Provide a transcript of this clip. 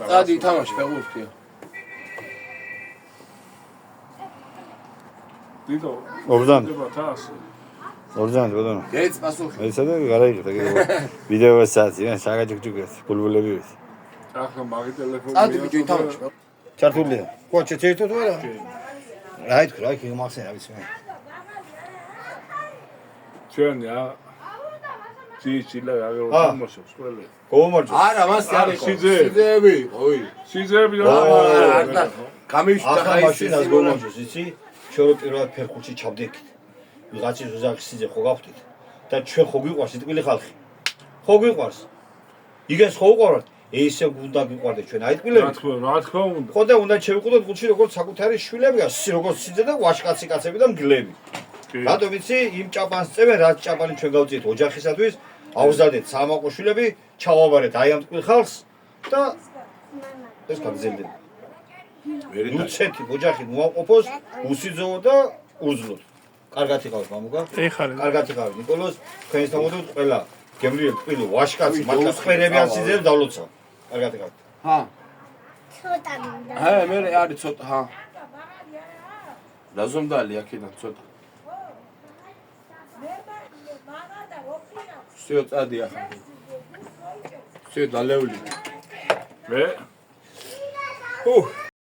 Adi tamaş fegurt diyor. Oradan. Oradan. Geç basur. Mesela da garayı video vesat yani şaka çıkacak. Bulbul bir. Adi video tamaş. Çarpıldı. Koçu çeyto var ya. Right, right, ki maksen abi sen. Çön ya. Çiçiler ya olmamış böyle. Kovmaç. Ara mas yani. Size bir. Oy. Size bir Arda. Kamış da ახლა ხაის მაშინას გომოჯოს იცი ჩვენ პირველად ფერხუთში ჩავდექით ვიღაცის უზახის სიძე ხო გავხდით და ჩვენ ხო გვიყვარს იტყვილი ხალხი ხო გვიყვარს იგენს ხო უყურებთ ესე უნდა გიყვარდეთ ჩვენ აიტყვილები რა თქმა უნდა ხო და უნდა შევიყუდოთ გულში როგორც საკუთარი შვილები და როგორც სიძე და ვაშკაცი კაცები და მგლები რატომ იცი იმ ჭაპანს წევენ რაც ჭაპანი ჩვენ გავწიეთ ოჯახისათვის ავზადეთ სამაყო შვილები ჩავაბარეთ აი ამ ტყილ ხალხს და ეს გაგზელდება უცეთი ოჯახი მოაყოფოს უსიძოვო და უძლოდ. კარგად იყავით მამუკა? კარგად იყავით. ნიკოლოზ, თქვენს თამოდოთ ყველა გემრიელ ტყილი ვაშკაცი, მართლა სპერებიან სიძეებს დავლოცავ. კარგად იყავით. ჰა. ცოტა მინდა. ჰა, მე არის ცოტა, ჰა. დაზომდალი აქედან ცოტა. всё, წადი ახლა. всё, დალეული. მე უჰ